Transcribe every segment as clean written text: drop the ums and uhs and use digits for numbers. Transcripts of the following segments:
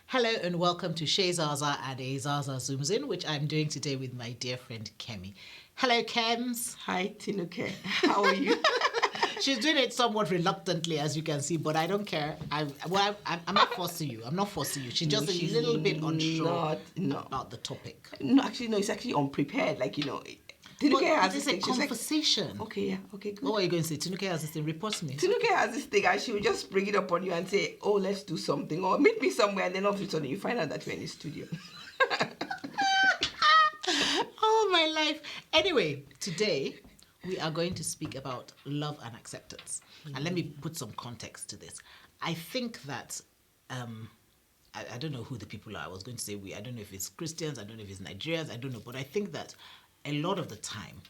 Hello and welcome to Shay Zasaa and a Zasaa Zooms In, which I'm doing today with my dear friend Kemi. Hello, Kems. Hi, Tinuke. How are you? She's doing it somewhat reluctantly, as you can see, but I don't care. I'm not forcing you. I'm not forcing you. She's just a little bit unsure about the topic. No, actually, no, it's actually unprepared. Tinuke has this this is a thing. conversation. Okay, yeah, okay, good. What were you going to say? Tinuke has this thing. Report me. Tinuke has this thing, and she will just bring it up on you and say, "Oh, let's do something," or meet me somewhere, and then all of a sudden you find out that you're in the studio. Oh, my life. Anyway, today we are going to speak about love and acceptance. And let me put some context to this. I think that, I don't know who the people are. I was going to say we. I don't know if it's Christians. I don't know if it's Nigerians. I don't know. But I think that a lot of the time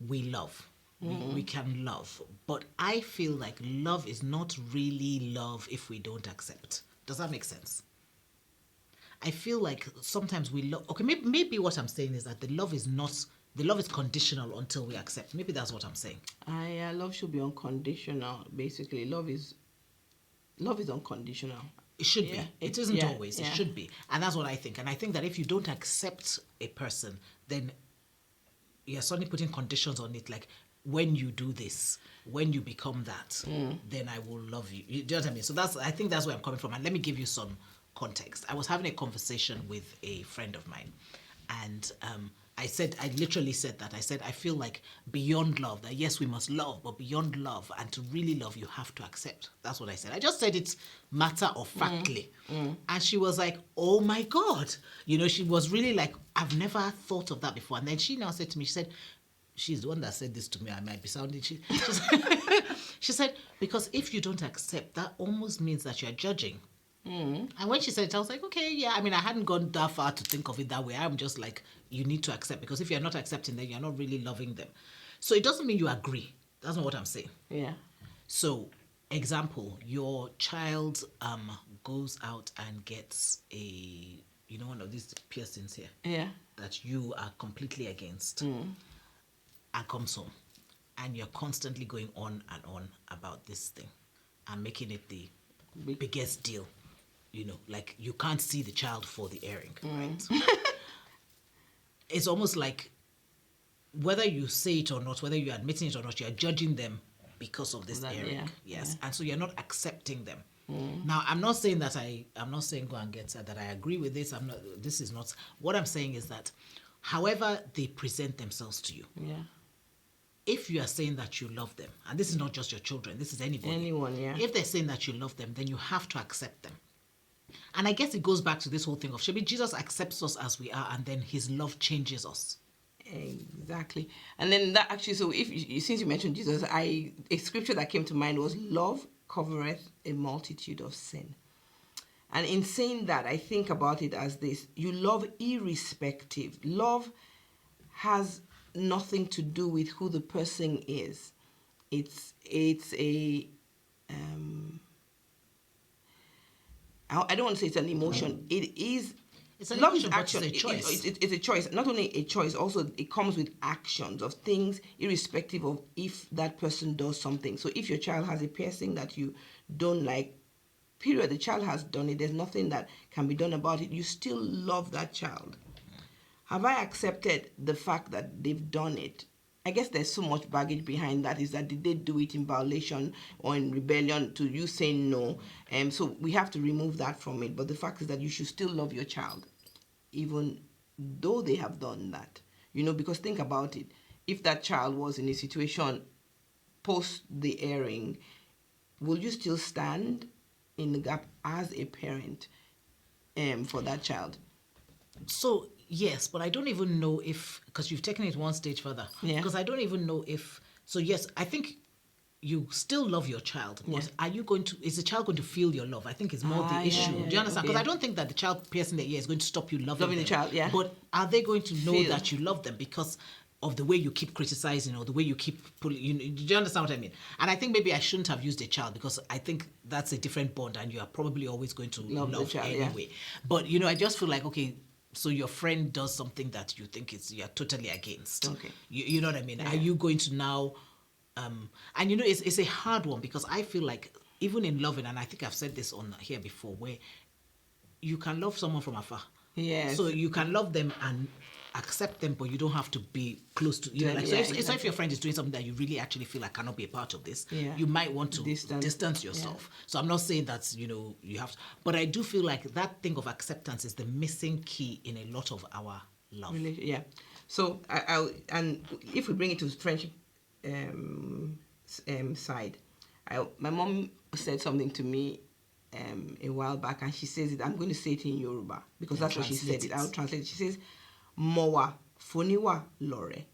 we love. We can love. But I feel like love is not really love if we don't accept. Does that make sense? I feel like sometimes we love. Okay, maybe what I'm saying is that the love is conditional until we accept. Maybe that's what I'm saying. Love should be unconditional. Basically, love is unconditional. It should be. It isn't always. It should be, and that's what I think. And I think that if you don't accept a person, then you're suddenly putting conditions on it, like when you do this, when you become that, then I will love you. You know what I mean? So I think that's where I'm coming from. And let me give you some context. I was having a conversation with a friend of mine, and I literally said that. I said, I feel like beyond love, that yes, we must love, but beyond love, and to really love, you have to accept. That's what I said. I just said it matter of factly. And she was like, oh my God. You know, she was really like, I've never thought of that before. And then she now said to me, she said, she's the one that said this to me. I might be sounding, she said, because if you don't accept, that almost means that you're judging. And when she said it, I was like, okay, yeah. I mean, I hadn't gone that far to think of it that way. I'm just like, you need to accept, because if you're not accepting them, you're not really loving them. So it doesn't mean you agree. That's not what I'm saying. Yeah. So, example, your child goes out and gets one of these piercings here. Yeah. That you are completely against. And comes home. And you're constantly going on and on about this thing and making it the biggest deal. You know, like you can't see the child for the earring, right? It's almost like whether you say it or not, whether you're admitting it or not, you're judging them because of this earring. Yeah, yes. Yeah. And so you're not accepting them. Now, I'm not saying that I'm not saying go and get that I agree with this. This is not, what I'm saying is that however they present themselves to you. Yeah. If you are saying that you love them, and this is not just your children, this is anybody. Anyone, yeah. If they're saying that you love them, then you have to accept them. And I guess it goes back to this whole thing of, maybe Jesus accepts us as we are, and then his love changes us. Exactly. And then that actually, so since you mentioned Jesus, a scripture that came to mind was, love covereth a multitude of sin. And in saying that, I think about it as this: you love irrespective. Love has nothing to do with who the person is. It's a I don't want to say it's an emotion. It is. It's an love emotion, is action. But it's a choice. It's a choice. Not only a choice, also it comes with actions of things, irrespective of if that person does something. So if your child has a piercing that you don't like, period, the child has done it. There's nothing that can be done about it. You still love that child. Have I accepted the fact that they've done it? I guess there's so much baggage behind that. Is that did they do it in violation or in rebellion to you saying no? So we have to remove that from it. But the fact is that you should still love your child, even though they have done that. You know, because think about it. If that child was in a situation post the airing, will you still stand in the gap as a parent for that child? So, yes, but I don't even know if, because you've taken it one stage further. Yeah. Because I don't even know if, so yes, I think you still love your child, but is the child going to feel your love? I think it's more the issue. Do you understand? Because I don't think that the child piercing their ear is going to stop you loving them. The child, yeah. But are they going to know that you love them because of the way you keep criticizing or the way you keep pulling? Do you understand what I mean? And I think maybe I shouldn't have used a child, because I think that's a different bond and you are probably always going to love the child anyway. Yeah. But, I just feel like, okay, so your friend does something that you think you're totally against. Okay. You know what I mean? Yeah. Are you going to now... and it's a hard one, because I feel like even in loving, and I think I've said this on here before, where you can love someone from afar. Yes. So you can love them and accept them, but you don't have to be close to, you know, like, so if your friend is doing something that you really actually feel like cannot be a part of this, you might want to distance yourself. So I'm not saying that, you know, you have to, but I do feel like that thing of acceptance is the missing key in a lot of our love. Yeah. So and if we bring it to friendship side, my mom said something to me a while back, and she says it. I'm going to say it in Yoruba because that's what she said it. I'll translate it. She says, "Mowa foniwa lore,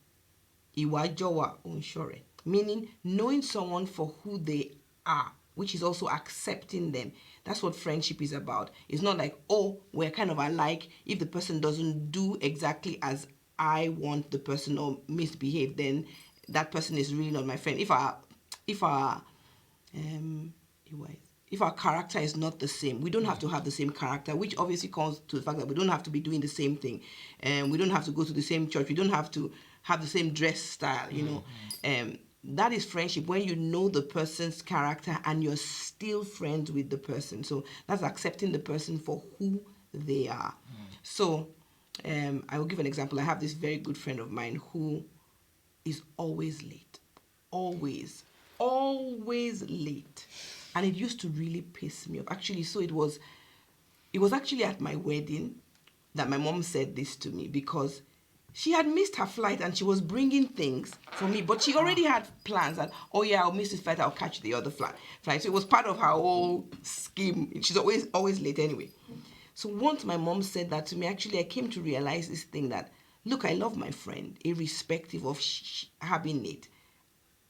iwa jowa unshore," meaning knowing someone for who they are, which is also accepting them. That's what friendship is about. It's not like, oh, we're kind of alike. If the person doesn't do exactly as I want the person or misbehave, then that person is really not my friend. If our character is not the same, we don't have to have the same character, which obviously comes to the fact that we don't have to be doing the same thing, and we don't have to go to the same church, we don't have to have the same dress style, you know. That is friendship, when you know the person's character and you're still friends with the person. So that's accepting the person for who they are. So I will give an example. I have this very good friend of mine who is always late. Always late. And it used to really piss me off. Actually, so it was actually at my wedding that my mom said this to me, because she had missed her flight and she was bringing things for me, but she already had plans that, oh yeah, I'll miss this flight, I'll catch the other flight. So it was part of her whole scheme. She's always late anyway. So once my mom said that to me, actually I came to realize this thing that, look, I love my friend, irrespective of her being late.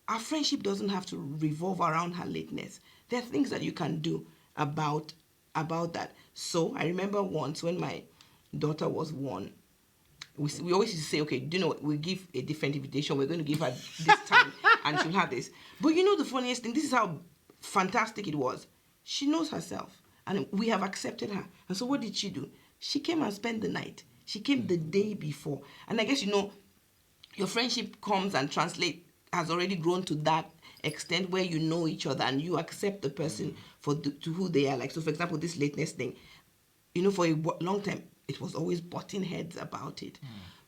Our friendship doesn't have to revolve around her lateness. There are things that you can do about that. So I remember once when my daughter was 1, we always used to say, okay, do you know what? We'll give a different invitation. We're going to give her this time and she'll have this. But you know the funniest thing, this is how fantastic it was. She knows herself and we have accepted her. And so what did she do? She came and spent the night. She came the day before. And I guess, you know, your friendship comes and has already grown to that extent where you know each other and you accept the person to who they are. Like, so for example, this lateness thing, you know, for a long time, it was always butting heads about it.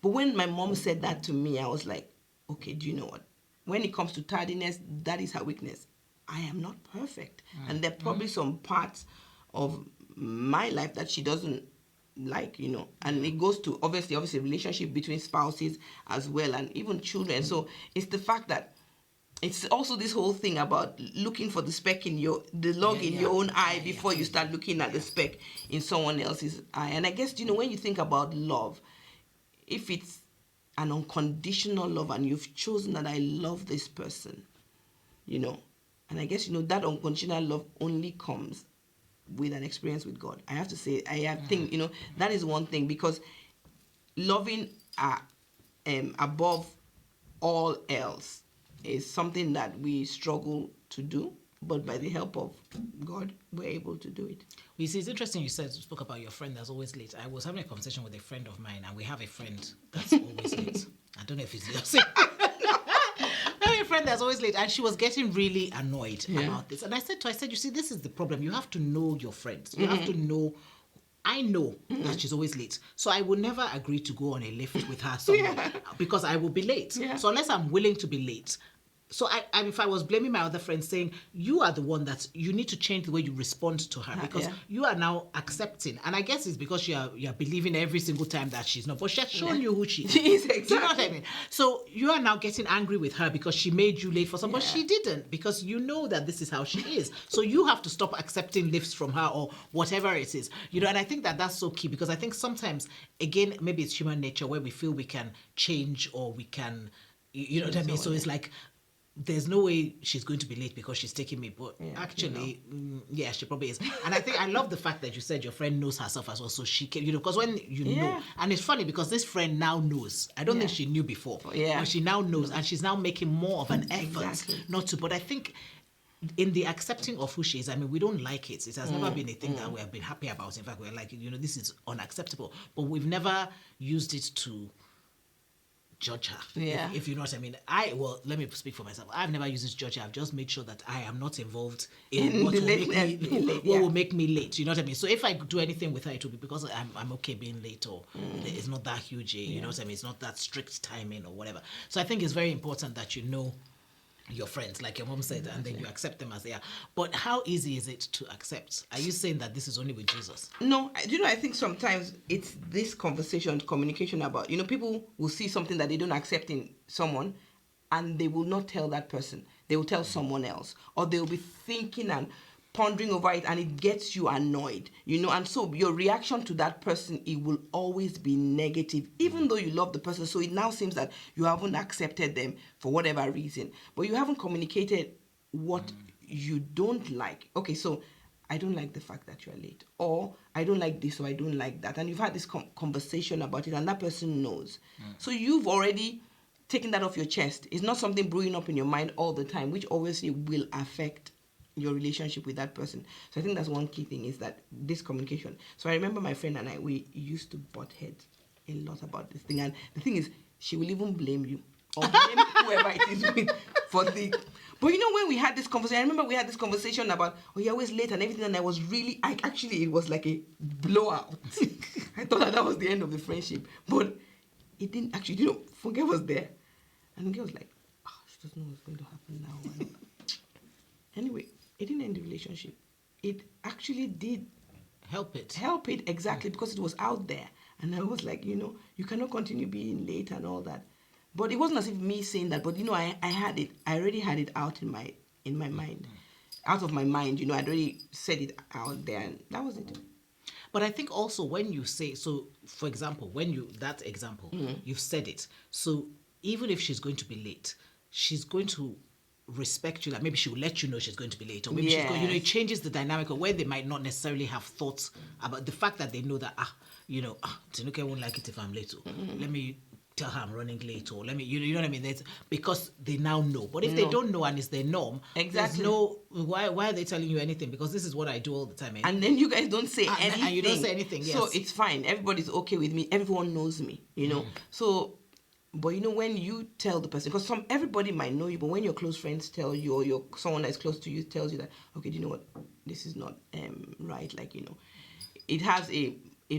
But when my mom said that to me, I was like, okay, do you know what? When it comes to tardiness, that is her weakness. I am not perfect. And there are probably some parts of my life that she doesn't like, you know. And it goes to obviously relationship between spouses as well, and even children. So it's the fact that it's also this whole thing about looking for the speck in your own eye before you start looking at the speck in someone else's eye. And I guess, you know, when you think about love, if it's an unconditional love and you've chosen that I love this person, you know, and I guess, you know, that unconditional love only comes with an experience with God. I have to say, think, you know, that is one thing, because loving above all else is something that we struggle to do, but by the help of God, we're able to do it. You see, it's interesting you spoke about your friend that's always late. I was having a conversation with a friend of mine, and we have a friend that's always late. I don't know if it's yours. I have a friend that's always late, and she was getting really annoyed about this. And I said, you see, this is the problem. You have to know your friends. You have to know. I know that she's always late. So I will never agree to go on a lift with her somewhere because I will be late. Yeah. So unless I'm willing to be late. So if I was blaming my other friend, saying, you are the one that you need to change the way you respond to her, because you are now accepting. And I guess it's because you're believing every single time that she's not. But she has shown you who she is. Exactly. You know what I mean? So you are now getting angry with her because she made you late for something. But she didn't, because you know that this is how she is. So you have to stop accepting lifts from her or whatever it is. You know, and I think that that's so key, because I think sometimes, again, maybe it's human nature where we feel we can change or we can, you know what I mean? So it's like, there's no way she's going to be late because she's taking me, but actually, she probably is. And I think I love the fact that you said your friend knows herself as well, so she can, you know, because when you know, and it's funny because this friend now knows. I don't think she knew before, but she now knows, and she's now making more of an effort not to. But I think in the accepting of who she is, I mean, we don't like it. It has never been a thing that we have been happy about. In fact, we're like, you know, this is unacceptable. But we've never used it to judge her. Yeah. If you know what I mean. Let me speak for myself. I've never used this judge her. I've just made sure that I am not involved in what will make me late. You know what I mean? So if I do anything with her, it will be because I'm okay being late, or it's not that huge, you know what I mean? It's not that strict timing or whatever. So I think it's very important that you know your friends, like your mom said, and then you accept them as they are. But how easy is it to accept? Are you saying that this is only with Jesus? No, I think sometimes it's this conversation, communication about, people will see something that they don't accept in someone, and they will not tell that person. They will tell someone else, or they will be thinking and pondering over it, and it gets you annoyed, and so your reaction to that person, it will always be negative, even though you love the person. So it now seems that you haven't accepted them for whatever reason, but you haven't communicated what you don't like. Okay, so I don't like the fact that you're late, or I don't like this, or I don't like that, and you've had this conversation about it, and that person knows. So you've already taken that off your chest. It's not something brewing up in your mind all the time, which obviously will affect your relationship with that person. So I think that's one key thing, is that this communication. So I remember my friend and I, we used to butt heads a lot about this thing. And the thing is, she will even blame you, or blame whoever it is with for the... But when we had this conversation, I remember we had this conversation about, you're always late and everything, and it was like a blowout. I thought that was the end of the friendship. But it didn't actually, Funke was there. And Funke was like, she doesn't know what's going to happen now. Anyway, it didn't end the relationship. It actually did help it exactly, because it was out there. And I was like, you cannot continue being late and all that. But it wasn't as if me saying that, but I had it. I already had it out in my mind. Out of my mind, I'd already said it out there, and that was it. But I think also when you say, so for example, you've said it. So even if she's going to be late, she's going to respect you. Like maybe she will let you know she's going to be late, or maybe she's going, it changes the dynamic of where they might not necessarily have thoughts about the fact that they know that Tinuke won't like it if I'm late. Let me tell her I'm running late, or let me, you know what I mean? That's because they now know. But if they don't know and it's their norm, exactly, there's no, why are they telling you anything? Because this is what I do all the time. And then you guys don't say anything. And you don't say anything, yes. So it's fine. Everybody's okay with me. Everyone knows me, So, but when you tell the person, because everybody might know you, but when your close friends tell you, or someone that's close to you tells you that, okay, do you know what? This is not right. Like, it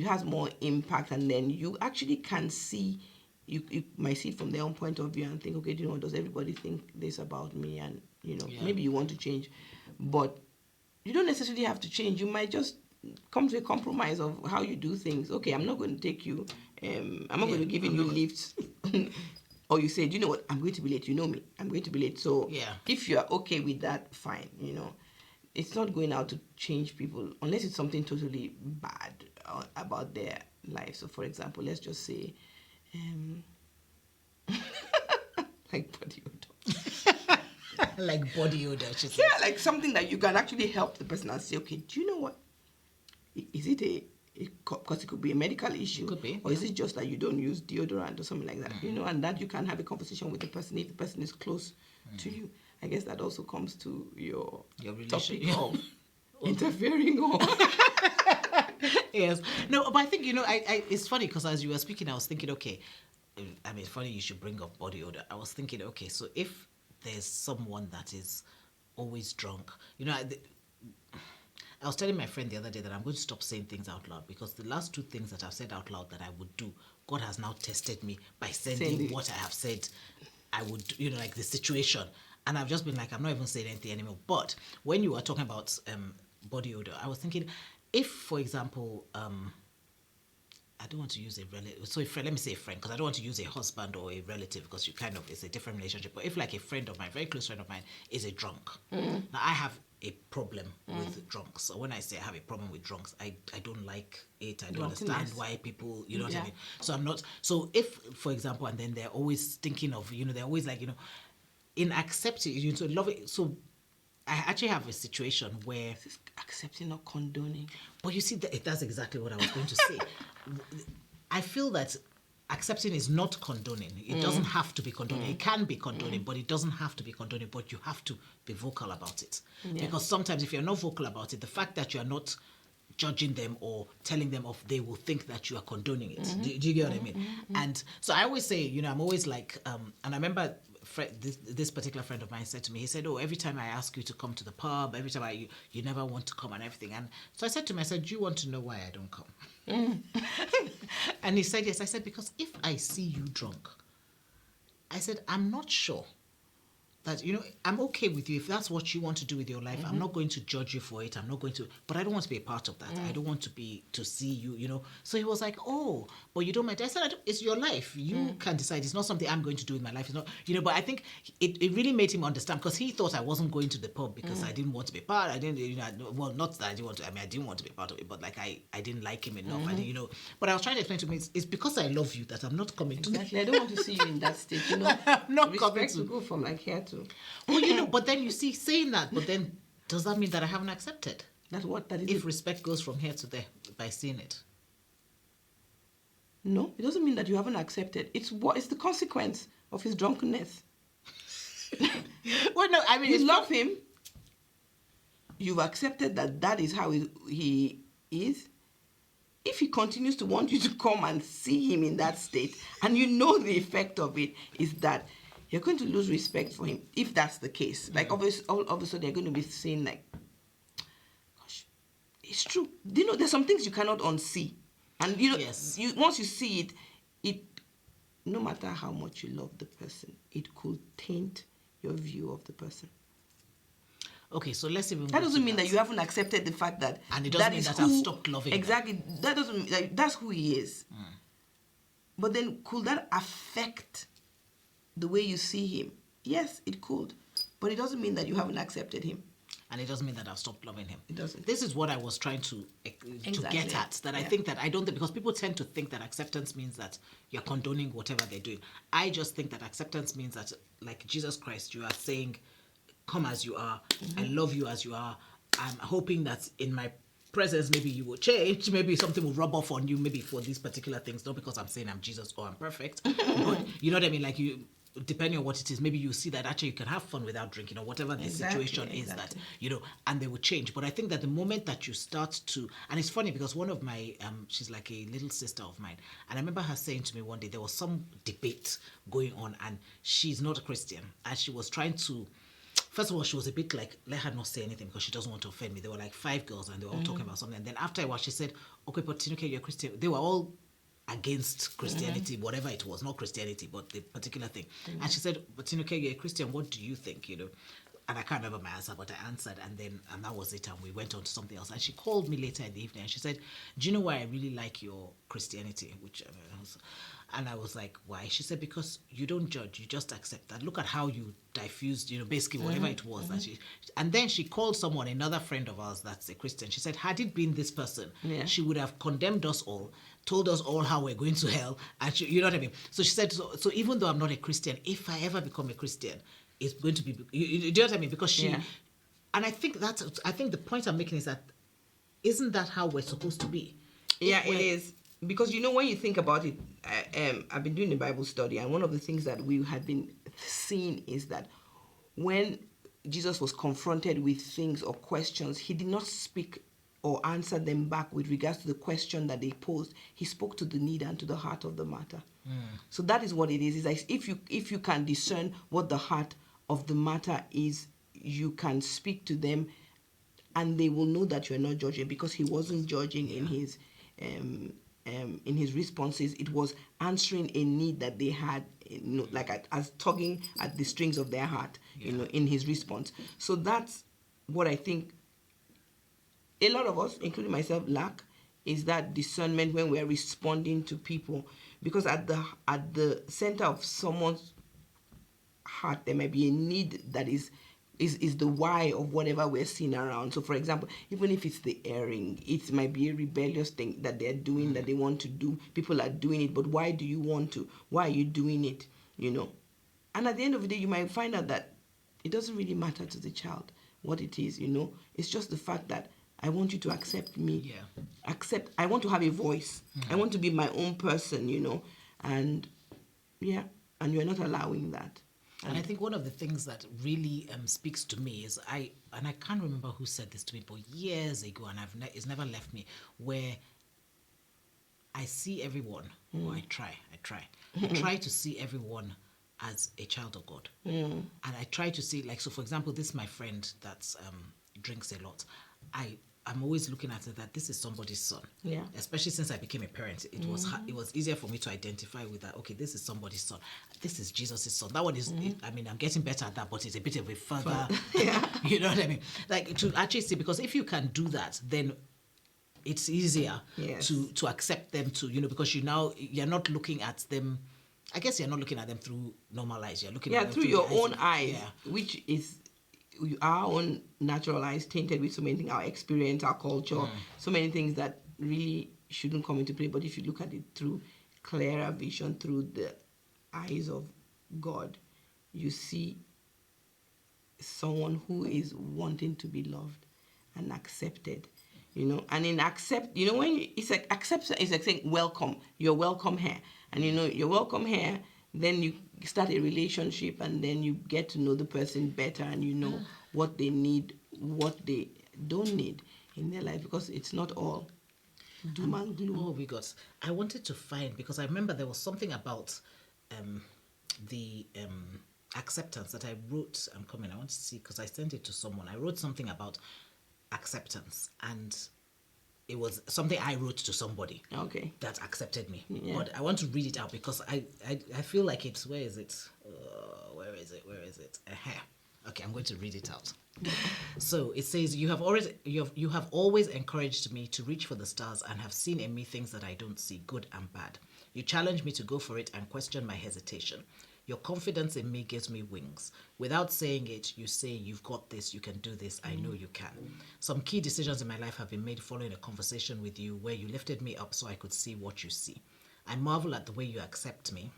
has more impact, and then you actually can see. You might see it from their own point of view and think, okay, do you know what, does everybody think this about me? And, maybe you want to change. But you don't necessarily have to change. You might just come to a compromise of how you do things. Okay, I'm not going to take you, I'm not going to give you lifts. Or you say, do you know what, I'm going to be late. You know me, I'm going to be late. So if you're okay with that, fine, It's not going out to change people, unless it's something totally bad about their life. So, for example, let's just say, like body odor. Like body odor, she said. Yeah, like something that you can actually help the person and say, okay, do you know what? Is it because it could be a medical issue, could be, or is it just that you don't use deodorant or something like that? And that you can have a conversation with the person if the person is close to you. I guess that also comes to your topic of interfering or... Yes. No, but I think, it's funny because as you were speaking, I was thinking, okay, I mean, it's funny you should bring up body odor. I was thinking, okay, so if there's someone that is always drunk, I was telling my friend the other day that I'm going to stop saying things out loud, because the last two things that I've said out loud that I would do, God has now tested me by sending what I have said I would, like the situation. And I've just been like, I'm not even saying anything anymore. But when you were talking about body odor, I was thinking, if, for example, I don't want to use a relative, so let me say a friend, because I don't want to use a husband or a relative, because it's a different relationship. But if like a friend of mine, very close friend of mine, is a drunk, now I have a problem with drunks. So when I say I have a problem with drunks, I don't like it. I don't understand why people, you know what I mean? So I'm not, so if, for example, and then they're always thinking of, they're always like, in accepting, so love it, so I actually have a situation where... This is accepting, not condoning. But you see, that's exactly what I was going to say. I feel that accepting is not condoning. It doesn't have to be condoning. It can be condoning, but it doesn't have to be condoning. But you have to be vocal about it. Because sometimes if you're not vocal about it, the fact that you're not judging them or telling them off, they will think that you are condoning it. Do you get what I mean? And so I always say, I'm always like, and I remember this particular friend of mine said to me, he said, oh, every time I ask you to come to the pub, every time you never want to come and everything. And so I said to him, I said, do you want to know why I don't come? And he said, yes. I said, because if I see you drunk, I said, I'm not sure that, I'm okay with you if that's what you want to do with your life. I'm not going to judge you for it. I'm not going to, but I don't want to be a part of that. I don't want to see you, So he was like, oh, but you don't mind. I said, it's your life. You can decide. It's not something I'm going to do with my life. It's not, but I think it really made him understand, because he thought I wasn't going to the pub because I didn't want to be part. I didn't, well, not that I didn't want to, I didn't want to be part of it, but like I didn't like him enough. I didn't, but I was trying to explain to him, it's because I love you that I'm not coming to. Exactly. I don't want to see you in that state, I'm not coming to go from like here to. Well, but then you see, saying that, but then does that mean that I haven't accepted? That is. If respect goes from here to there by seeing it. No, it doesn't mean that you haven't accepted. It's the consequence of his drunkenness. Well, no, I mean, you love him. You've accepted that is how he is. If he continues to want you to come and see him in that state, and the effect of it is that you're going to lose respect for him, if that's the case. Like, obviously, all of a sudden, they're going to be saying, like, gosh, it's true. There's some things you cannot unsee. And, yes. Once you see it, no matter how much you love the person, it could taint your view of the person. Okay, so let's even. That doesn't mean that you haven't accepted the fact that. And it doesn't mean that I've stopped loving him. Exactly. That doesn't mean that's who he is. But then, could that affect the way you see him? Yes, it could. But it doesn't mean that you haven't accepted him. And it doesn't mean that I've stopped loving him. It doesn't. This is what I was trying to get at. That I think that I don't think, because people tend to think that acceptance means that you're condoning whatever they're doing. I just think that acceptance means that, like Jesus Christ, you are saying, come as you are. I love you as you are. I'm hoping that in my presence, maybe you will change. Maybe something will rub off on you, maybe for these particular things. Not because I'm saying I'm Jesus or I'm perfect. But you know what I mean? Like, depending on what it is, maybe you see that actually you can have fun without drinking, or whatever the situation is, that, and they will change. But I think that the moment that you start to, and it's funny because one of my, she's like a little sister of mine, and I remember her saying to me one day, there was some debate going on, and she's not a Christian, and she was trying to, first of all, she was a bit like, let her not say anything because she doesn't want to offend me. There were like 5 girls and they were all talking about something. And then after a while, she said, okay, but Tinuke, you're Christian. They were all against Christianity, whatever it was, not Christianity, but the particular thing. And she said, but Tinuke, you're a Christian. What do you think, And I can't remember my answer, but I answered, and that was it. And we went on to something else. And she called me later in the evening and she said, do you know why I really like your Christianity? And I was like, why? She said, because you don't judge, you just accept that. Look at how you diffused, basically whatever it was. That and then she called someone, another friend of ours that's a Christian. She said, had it been this person, she would have condemned us all, told us all how we're going to hell. And you know what I mean? So she said, so even though I'm not a Christian, if I ever become a Christian, it's going to be, you know what I mean? Because she, and I think the point I'm making is that, isn't that how we're supposed to be? Yeah, it is. Because, when you think about it, I've been doing a Bible study, and one of the things that we had been seeing is that when Jesus was confronted with things or questions, he did not speak or answer them back with regards to the question that they posed. He spoke to the need and to the heart of the matter. So that is what it is. It's like if you can discern what the heart of the matter is, you can speak to them and they will know that you're not judging, because he wasn't judging in his responses. It was answering a need that they had, like as tugging at the strings of their heart, in his response. So that's what I think a lot of us, including myself, lack, is that discernment when we're responding to people. Because at the center of someone's heart, there may be a need that is the why of whatever we're seeing around. So, for example, even if it's the erring, it might be a rebellious thing that they're doing, that they want to do. People are doing it, but why do you want to? Why are you doing it? And at the end of the day, you might find out that it doesn't really matter to the child what it is, It's just the fact that I want you to accept me. I want to have a voice. I want to be my own person, And you're not allowing that. And I think one of the things that really speaks to me is I can't remember who said this to me, but years ago, and it's never left me, where I see everyone, or I try to see everyone as a child of God. And I try to see, like, so for example, this my friend that drinks a lot. I'm always looking at it that this is somebody's son. Yeah. Especially since I became a parent, it was easier for me to identify with that. Okay, this is somebody's son. This is Jesus' son. That one is. I mean, I'm getting better at that, but it's a bit of a further. You know what I mean? Like to actually see, because if you can do that, then it's easier to accept them because you're not looking at them. I guess you're not looking at them through normal eyes. You're looking at them through your own eyes, eyes, which is our own natural eyes, tainted with so many things, our experience, our culture, so many things that really shouldn't come into play. But if you look at it through clearer vision, through the eyes of God, you see someone who is wanting to be loved and accepted. And in accept, when it's like acceptance, it's like saying welcome. You're welcome here, and you're welcome here. Then you start a relationship, and then you get to know the person better, and you know what they need, what they don't need in their life, because it's not all doom and gloom. Oh, I wanted to find, because I remember there was something about the acceptance that I wrote. I want to see, because I sent it to someone. I wrote something about acceptance, and it was something I wrote to somebody that accepted me. But I want to read it out because I feel like it's, where is it? Okay, I'm going to read it out. So it says, you have always encouraged me to reach for the stars and have seen in me things that I don't see, good and bad. You challenge me to go for it and question my hesitation. Your confidence in me gives me wings. Without saying it, you say, you've got this, you can do this, I know you can. Some key decisions in my life have been made following a conversation with you where you lifted me up so I could see what you see. I marvel at the way you accept me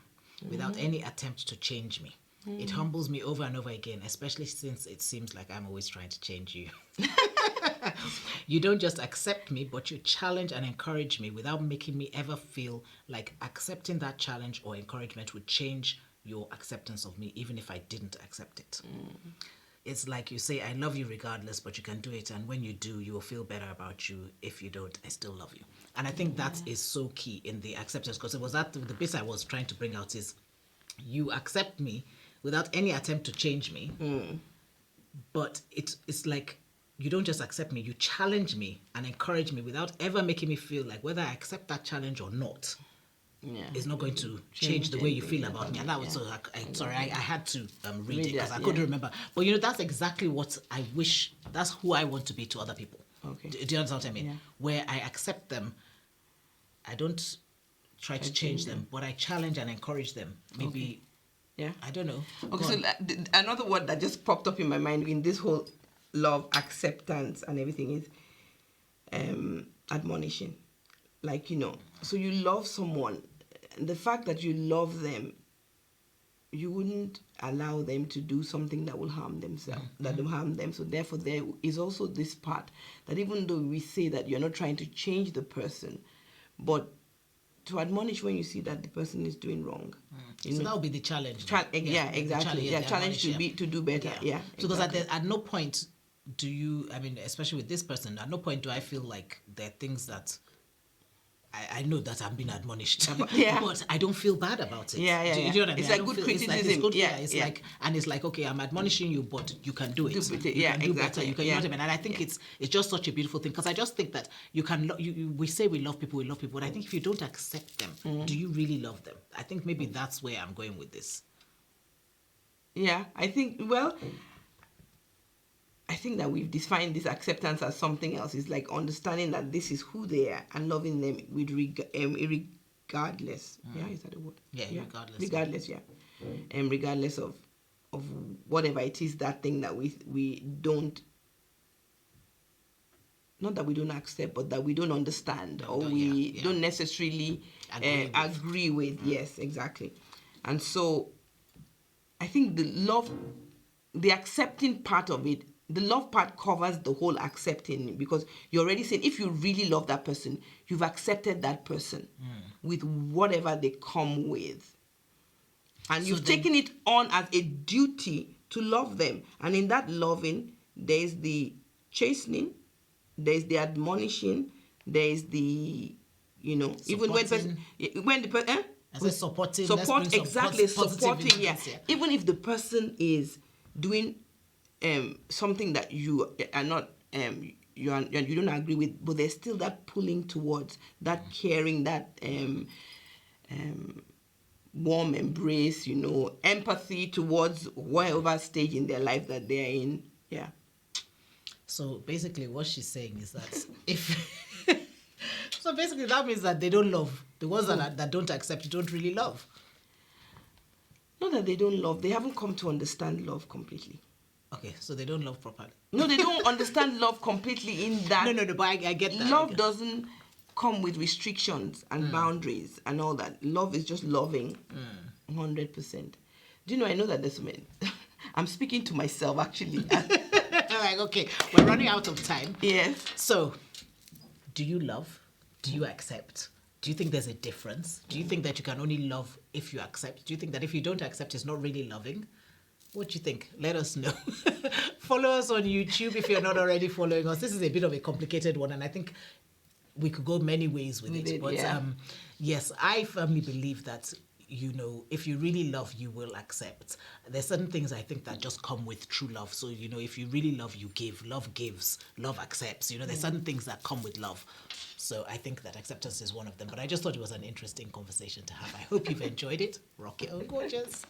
without any attempt to change me. It humbles me over and over again, especially since it seems like I'm always trying to change you. You don't just accept me, but you challenge and encourage me without making me ever feel like accepting that challenge or encouragement would change your acceptance of me, even if I didn't accept it. It's like you say, I love you regardless, but you can do it. And when you do, you will feel better about you. If you don't, I still love you. And I think that is so key in the acceptance, because it was that the bit I was trying to bring out is, you accept me without any attempt to change me. But it's like, you don't just accept me, you challenge me and encourage me without ever making me feel like whether I accept that challenge or not, it's not going to change the way you feel about me. And that was I had to read it because I couldn't remember. But that's exactly what I wish, that's who I want to be to other people. Okay. Do you understand what I mean? Yeah. Where I accept them, I don't try to change them, but I challenge and encourage them. Maybe, I don't know. Okay, so another word that just popped up in my mind in this whole love, acceptance and everything is admonishing. Like, so you love someone, the fact that you love them, you wouldn't allow them to do something that will harm themselves, that will harm them. So therefore there is also this part that even though we say that you're not trying to change the person, but to admonish when you see that the person is doing wrong. So that would be the challenge. Exactly. Challenge to do better. Yeah. Because at no point do you, especially with this person, at no point do I feel like there are things that I know that I'm being admonished, but I don't feel bad about it. Do you know what I mean? It's like good criticism. It's like, okay, I'm admonishing you, but you can do it. You can do better. You know what I mean? And I think it's just such a beautiful thing, because I just think that you can. We say we love people, but I think if you don't accept them, do you really love them? I think maybe that's where I'm going with this. Yeah, I think that we've defined this acceptance as something else. It's like understanding that this is who they are and loving them with regardless. Yeah, is that a word? Yeah, regardless. Regardless, regardless of whatever it is, that thing that we don't, not that we don't accept, but that we don't understand don't necessarily agree with. Yes, exactly. And so I think the accepting part of it, the love part covers the whole accepting, because you're already saying if you really love that person, you've accepted that person with whatever they come with. And you've taken it on as a duty to love them. And in that loving, there's the chastening, there's the admonishing, there's the, even when the person... I said supporting. Support, exactly, supporting, yeah. Even if the person is doing something that you are not... you don't agree with, but there's still that pulling towards, that caring, that warm embrace, empathy towards whatever stage in their life that they're in. Yeah. So basically what she's saying is that so basically that means that they don't love. The ones that don't accept you don't really love. Not that they don't love, they haven't come to understand love completely. Okay, so they don't love properly. No, they don't understand love completely in that... No, but I get that. Love doesn't come with restrictions and boundaries and all that. Love is just loving 100%. Do you know, I know that there's men... I'm speaking to myself, actually. Like, okay, we're running out of time. Yes. So, do you love? Do you accept? Do you think there's a difference? Do you think that you can only love if you accept? Do you think that if you don't accept, it's not really loving? What do you think? Let us know. Follow us on YouTube if you're not already following us. This is a bit of a complicated one, and I think we could go many ways with it. But yes, I firmly believe that, if you really love, you will accept. There's certain things I think that just come with true love. So, if you really love, you give. Love gives. Love accepts. There's certain things that come with love. So I think that acceptance is one of them. But I just thought it was an interesting conversation to have. I hope you've enjoyed it. Rock your own gorgeous.